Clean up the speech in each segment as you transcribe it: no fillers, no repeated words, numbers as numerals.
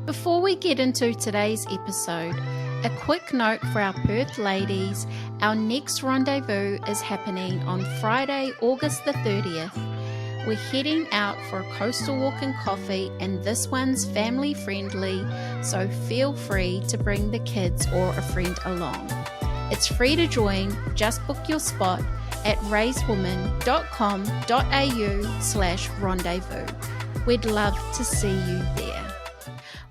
Before we get into today's episode, a quick note for our Perth ladies. Our next rendezvous is happening on Friday, August the 30th. We're heading out for a coastal walk and coffee, and this one's family friendly, so feel free to bring the kids or a friend along. It's free to join. Just book your spot at raisewoman.com.au/rendezvous. We'd love to see you there.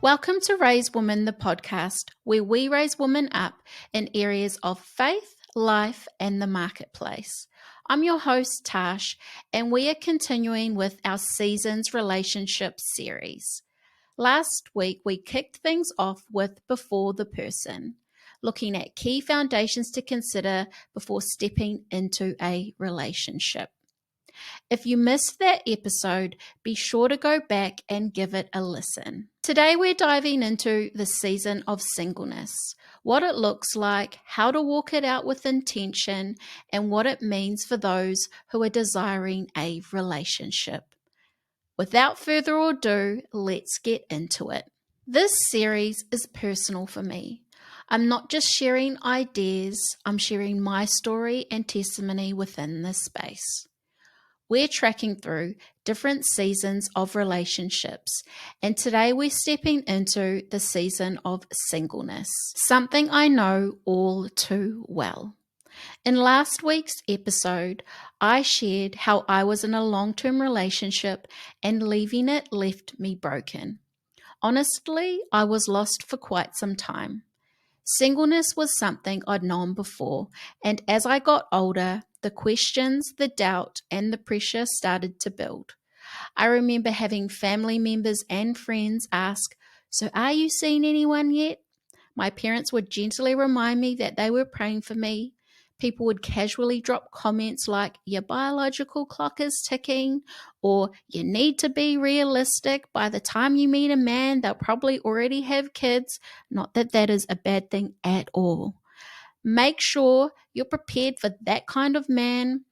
Welcome to Raise Woman, the podcast, where we raise women up in areas of faith, life, and the marketplace. I'm your host, Tash, and we are continuing with our Seasons Relationship series. Last week, we kicked things off with Before the Person, looking at key foundations to consider before stepping into a relationship. If you missed that episode, be sure to go back and give it a listen. Today we're diving into the season of singleness, what it looks like, how to walk it out with intention, and what it means for those who are desiring a relationship. Without further ado, let's get into it. This series is personal for me. I'm not just sharing ideas, I'm sharing my story and testimony within this space. We're tracking through different seasons of relationships, and today we're stepping into the season of singleness, something I know all too well. In last week's episode, I shared how I was in a long-term relationship and leaving it left me broken. Honestly, I was lost for quite some time. Singleness was something I'd known before, and as I got older, the questions, the doubt, and the pressure started to build. I remember having family members and friends ask, "So are you seeing anyone yet?" My parents would gently remind me that they were praying for me. People would casually drop comments like, "Your biological clock is ticking," or "You need to be realistic. By the time you meet a man, they'll probably already have kids." Not that that is a bad thing at all. Make sure you're prepared for that kind of man.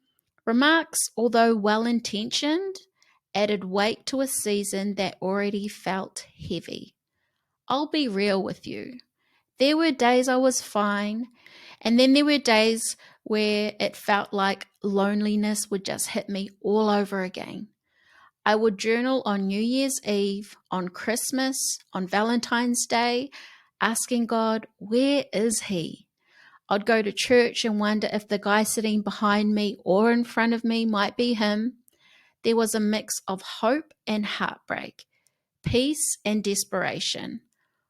Remarks, although well-intentioned, added weight to a season that already felt heavy. I'll be real with you. There were days I was fine, and then there were days where it felt like loneliness would just hit me all over again. I would journal on New Year's Eve, on Christmas, on Valentine's Day, asking God, where is he? I'd go to church and wonder if the guy sitting behind me or in front of me might be him. There was a mix of hope and heartbreak, peace and desperation.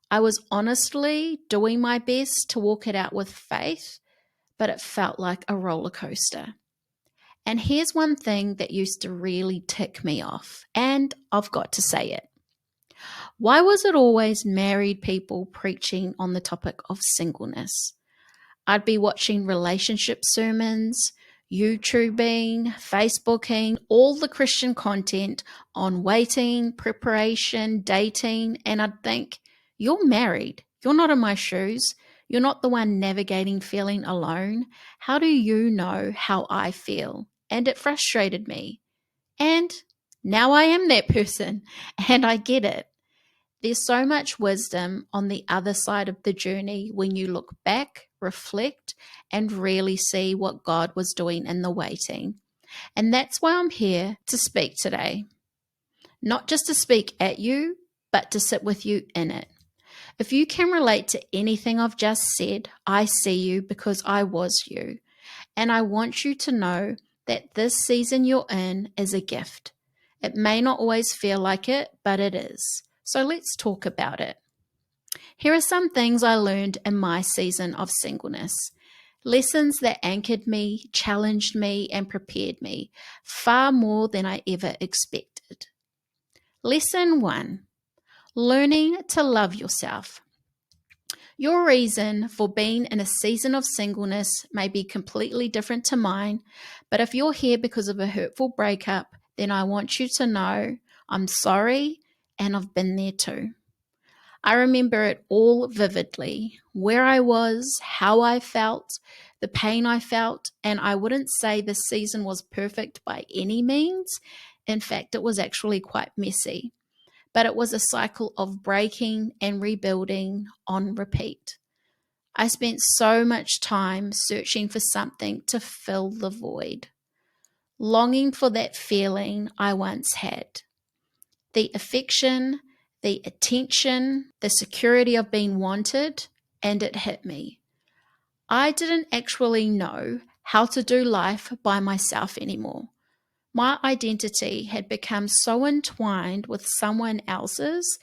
I was honestly doing my best to walk it out with faith, but it felt like a roller coaster. And here's one thing that used to really tick me off, and I've got to say it. Why was it always married people preaching on the topic of singleness? I'd be watching relationship sermons, YouTubing, Facebooking, all the Christian content on waiting, preparation, dating, and I'd think, you're married. You're not in my shoes. You're not the one navigating feeling alone. How do you know how I feel? And it frustrated me. And now I am that person, and I get it. There's so much wisdom on the other side of the journey when you look back, reflect, and really see what God was doing in the waiting. And that's why I'm here to speak today. Not just to speak at you, but to sit with you in it. If you can relate to anything I've just said, I see you because I was you. And I want you to know that this season you're in is a gift. It may not always feel like it, but it is. So let's talk about it. Here are some things I learned in my season of singleness. Lessons that anchored me, challenged me, and prepared me far more than I ever expected. Lesson 1. Learning to love yourself. Your reason for being in a season of singleness may be completely different to mine, but if you're here because of a hurtful breakup, then I want you to know I'm sorry and I've been there too. I remember it all vividly, where I was, how I felt, the pain I felt, and I wouldn't say the season was perfect by any means. In fact, it was actually quite messy. but it was a cycle of breaking and rebuilding on repeat. I spent so much time searching for something to fill the void, longing for that feeling I once had. The affection, the attention, the security of being wanted, and it hit me. I didn't actually know how to do life by myself anymore. My identity had become so entwined with someone else's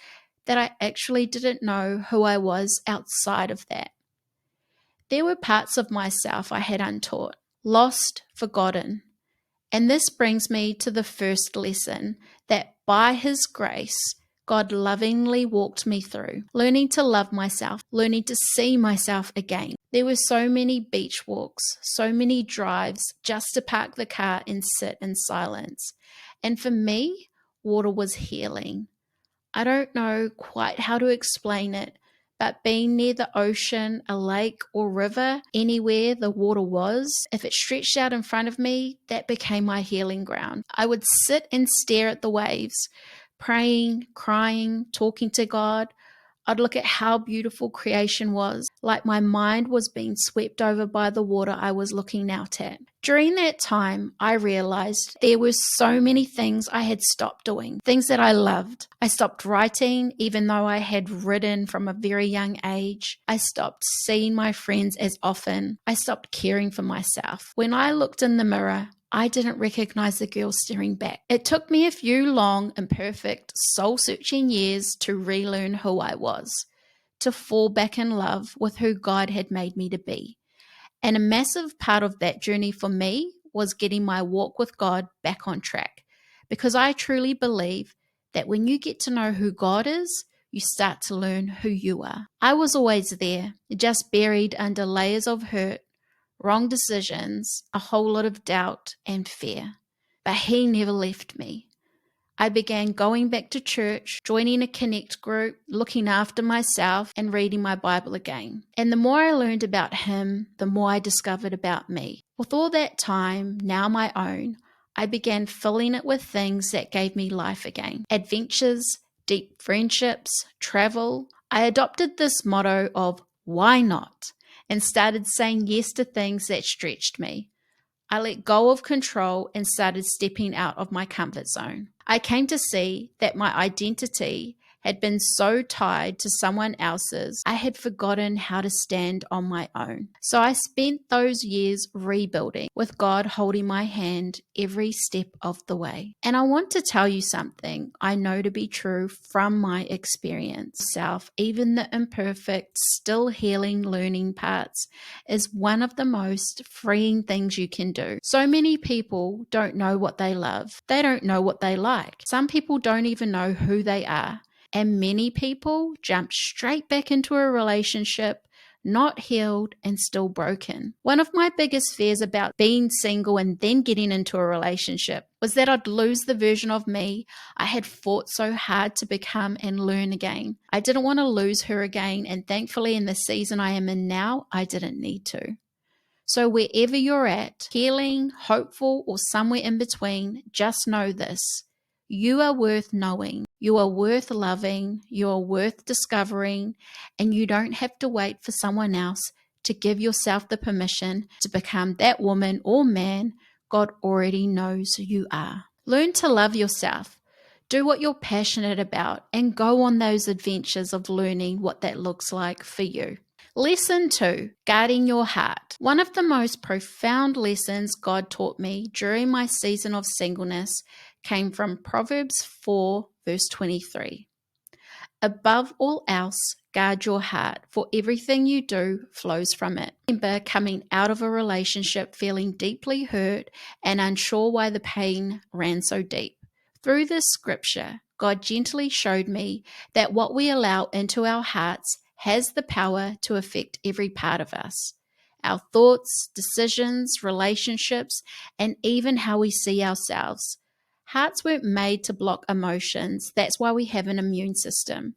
that I actually didn't know who I was outside of that. There were parts of myself I had untaught, lost, forgotten. And this brings me to the first lesson that by His grace, God lovingly walked me through, learning to love myself, learning to see myself again. There were so many beach walks, so many drives just to park the car and sit in silence. And for me, water was healing. I don't know quite how to explain it, but being near the ocean, a lake or river, anywhere the water was, if it stretched out in front of me, that became my healing ground. I would sit and stare at the waves, praying, crying, talking to God. I'd look at how beautiful creation was, like my mind was being swept over by the water I was looking out at. During that time, I realized there were so many things I had stopped doing, things that I loved. I stopped writing, even though I had written from a very young age. I stopped seeing my friends as often. I stopped caring for myself. When I looked in the mirror, I didn't recognize the girl staring back. It took me a few long, imperfect, soul-searching years to relearn who I was, to fall back in love with who God had made me to be. And a massive part of that journey for me was getting my walk with God back on track, because I truly believe that when you get to know who God is, you start to learn who you are. I was always there, just buried under layers of hurt, wrong decisions, a whole lot of doubt and fear. But He never left me. I began going back to church, joining a connect group, looking after myself, and reading my Bible again. And the more I learned about Him, the more I discovered about me. With all that time, now my own, I began filling it with things that gave me life again. Adventures, deep friendships, travel. I adopted this motto of why not? And started saying yes to things that stretched me. I let go of control and started stepping out of my comfort zone. I came to see that my identity had been so tied to someone else's, I had forgotten how to stand on my own. So I spent those years rebuilding, with God holding my hand every step of the way. And I want to tell you something I know to be true from my experience. Even the imperfect, still healing, learning parts is one of the most freeing things you can do. So many people don't know what they love. They don't know what they like. Some people don't even know who they are. And many people jump straight back into a relationship, not healed and still broken. One of my biggest fears about being single and then getting into a relationship was that I'd lose the version of me I had fought so hard to become and learn again. I didn't want to lose her again, and thankfully in the season I am in now, I didn't need to. So wherever you're at, healing, hopeful, or somewhere in between, just know this. You are worth knowing, you are worth loving, you are worth discovering, and you don't have to wait for someone else to give yourself the permission to become that woman or man God already knows you are. Learn to love yourself. Do what you're passionate about and go on those adventures of learning what that looks like for you. Lesson 2, guarding your heart. One of the most profound lessons God taught me during my season of singleness came from Proverbs 4, verse 23. Above all else, guard your heart, for everything you do flows from it. Remember coming out of a relationship feeling deeply hurt and unsure why the pain ran so deep. Through this scripture, God gently showed me that what we allow into our hearts has the power to affect every part of us. Our thoughts, decisions, relationships, and even how we see ourselves. Hearts weren't made to block emotions. That's why we have an immune system.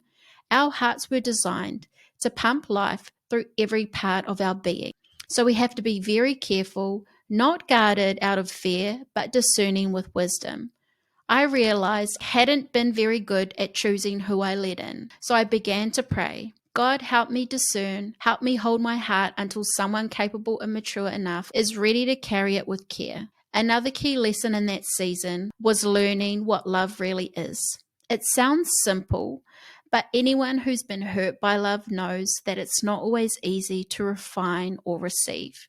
Our hearts were designed to pump life through every part of our being. So we have to be very careful, not guarded out of fear, but discerning with wisdom. I realized I hadn't been very good at choosing who I let in. So I began to pray. God, help me discern, help me hold my heart until someone capable and mature enough is ready to carry it with care. Another key lesson in that season was learning what love really is. It sounds simple, but anyone who's been hurt by love knows that it's not always easy to refine or receive.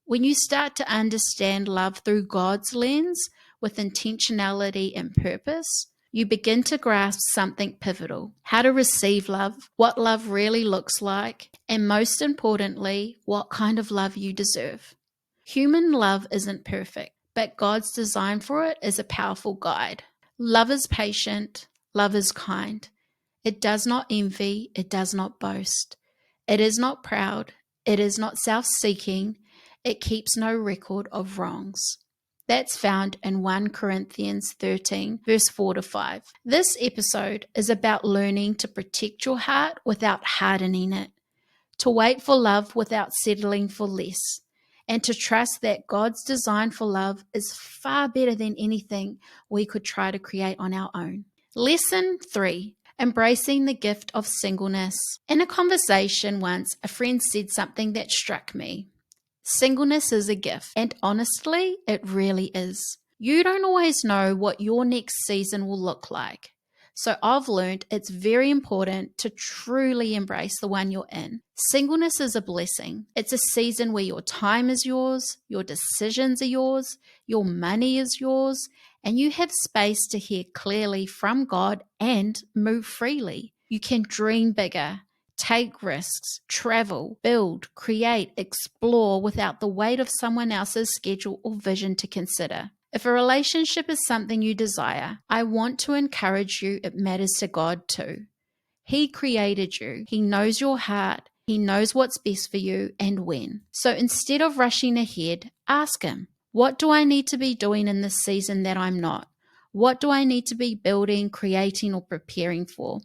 When you start to understand love through God's lens with intentionality and purpose, you begin to grasp something pivotal: how to receive love, what love really looks like, and most importantly, what kind of love you deserve. Human love isn't perfect, but God's design for it is a powerful guide. Love is patient, love is kind. It does not envy, it does not boast. It is not proud, it is not self-seeking, it keeps no record of wrongs. That's found in 1 Corinthians 13, verse 4-5. This episode is about learning to protect your heart without hardening it, to wait for love without settling for less, and to trust that God's design for love is far better than anything we could try to create on our own. Lesson 3. Embracing the gift of singleness. In a conversation once, a friend said something that struck me. Singleness is a gift, and honestly, it really is. You don't always know what your next season will look like. So I've learned it's very important to truly embrace the one you're in. Singleness is a blessing. It's a season where your time is yours, your decisions are yours, your money is yours, and you have space to hear clearly from God and move freely. You can dream bigger, take risks, travel, build, create, explore without the weight of someone else's schedule or vision to consider. If a relationship is something you desire, I want to encourage you it matters to God too. He created you. He knows your heart. He knows what's best for you and when. So instead of rushing ahead, ask Him, what do I need to be doing in this season that I'm not? What do I need to be building, creating, or preparing for?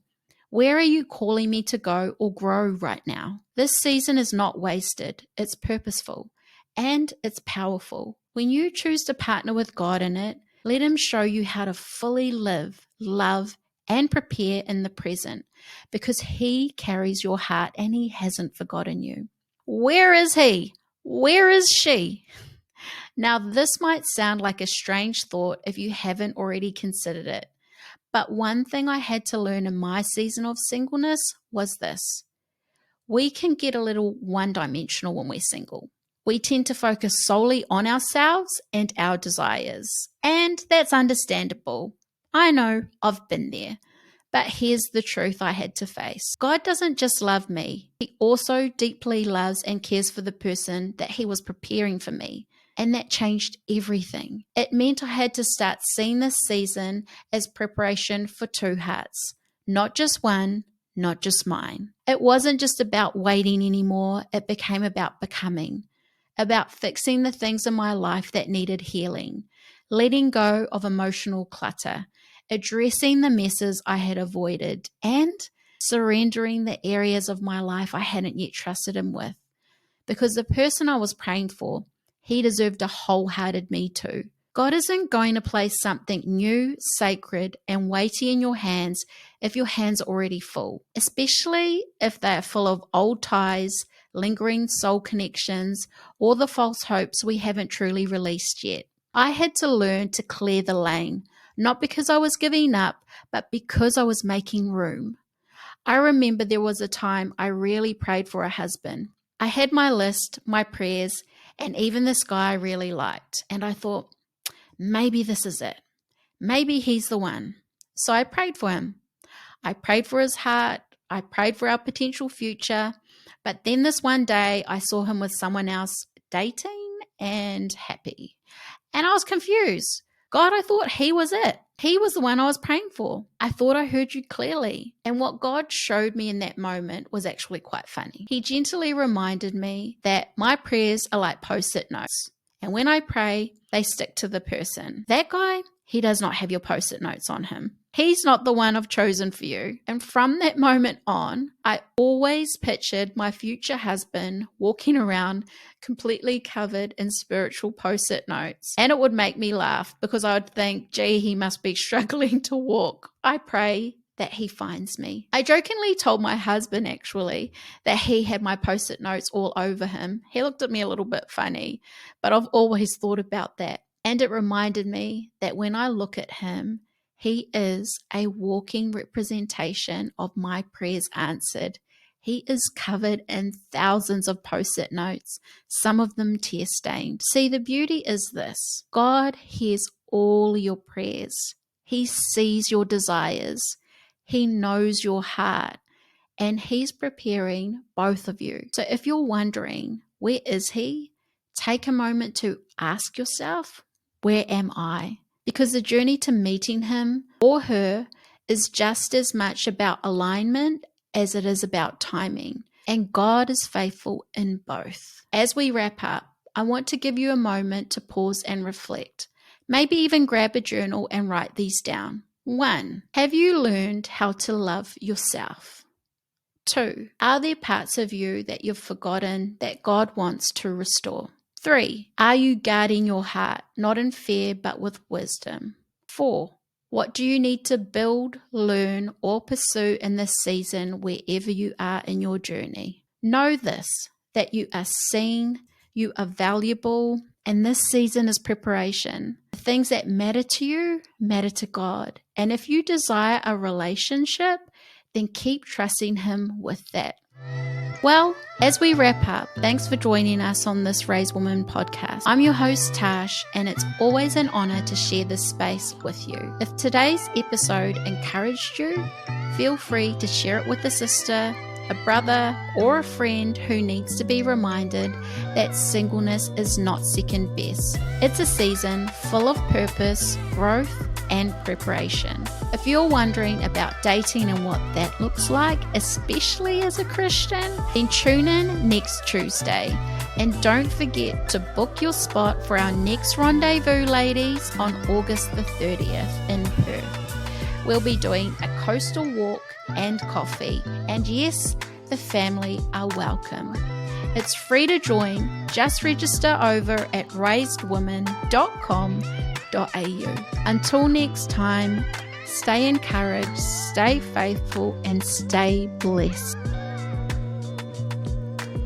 Where are you calling me to go or grow right now? This season is not wasted. It's purposeful and it's powerful. When you choose to partner with God in it, let Him show you how to fully live, love, and prepare in the present, because He carries your heart and He hasn't forgotten you. Where is He? Where is she? Now, this might sound like a strange thought if you haven't already considered it. But one thing I had to learn in my season of singleness was this. We can get a little one-dimensional when we're single. We tend to focus solely on ourselves and our desires. And that's understandable. I know, I've been there. But here's the truth I had to face. God doesn't just love me. He also deeply loves and cares for the person that He was preparing for me. And that changed everything. It meant I had to start seeing this season as preparation for 2 hearts. Not just one, not just mine. It wasn't just about waiting anymore. It became about becoming. About fixing the things in my life that needed healing. Letting go of emotional clutter. Addressing the messes I had avoided. And surrendering the areas of my life I hadn't yet trusted Him with. Because the person I was praying for, He deserved a wholehearted me too. God isn't going to place something new, sacred, and weighty in your hands if your hands are already full, especially if they are full of old ties, lingering soul connections, or the false hopes we haven't truly released yet. I had to learn to clear the lane, not because I was giving up, but because I was making room. I remember there was a time I really prayed for a husband. I had my list, my prayers, and even this guy I really liked. And I thought, maybe this is it. Maybe he's the one. So I prayed for him. I prayed for his heart. I prayed for our potential future. But then this one day, I saw him with someone else dating and happy. And I was confused. God, I thought he was it. He was the one I was praying for. I thought I heard you clearly. And what God showed me in that moment was actually quite funny. He gently reminded me that my prayers are like post-it notes. And when I pray, they stick to the person. That guy, he does not have your post-it notes on him. He's not the one I've chosen for you. And from that moment on, I always pictured my future husband walking around completely covered in spiritual post-it notes. And it would make me laugh because I would think, gee, he must be struggling to walk. I pray that he finds me. I jokingly told my husband actually that he had my post-it notes all over him. He looked at me a little bit funny, but I've always thought about that. And it reminded me that when I look at him, he is a walking representation of my prayers answered. He is covered in thousands of post-it notes, some of them tear-stained. See, the beauty is this: God hears all your prayers. He sees your desires. He knows your heart, and he's preparing both of you. So if you're wondering, where is he? Take a moment to ask yourself, where am I? Because the journey to meeting him or her is just as much about alignment as it is about timing. And God is faithful in both. As we wrap up, I want to give you a moment to pause and reflect. Maybe even grab a journal and write these down. 1. Have you learned how to love yourself? 2. Are there parts of you that you've forgotten that God wants to restore? 3. Are you guarding your heart, not in fear, but with wisdom? 4. What do you need to build, learn, or pursue in this season wherever you are in your journey? Know this, that you are seen, you are valuable, and this season is preparation. The things that matter to you matter to God. And if you desire a relationship, then keep trusting Him with that. Well, as we wrap up, thanks for joining us on this Raise Woman podcast. I'm your host, Tash, and it's always an honor to share this space with you. If today's episode encouraged you, feel free to share it with a sister, a brother, or a friend who needs to be reminded that singleness is not second best. It's a season full of purpose, growth, and preparation. If you're wondering about dating and what that looks like, especially as a Christian, then tune in next Tuesday. And don't forget to book your spot for our next rendezvous, ladies, on August the 30th in Perth. We'll be doing a coastal walk and coffee. And yes, the family are welcome. It's free to join. Just register over at raisedwoman.com.au. Until next time, stay encouraged, stay faithful, and stay blessed.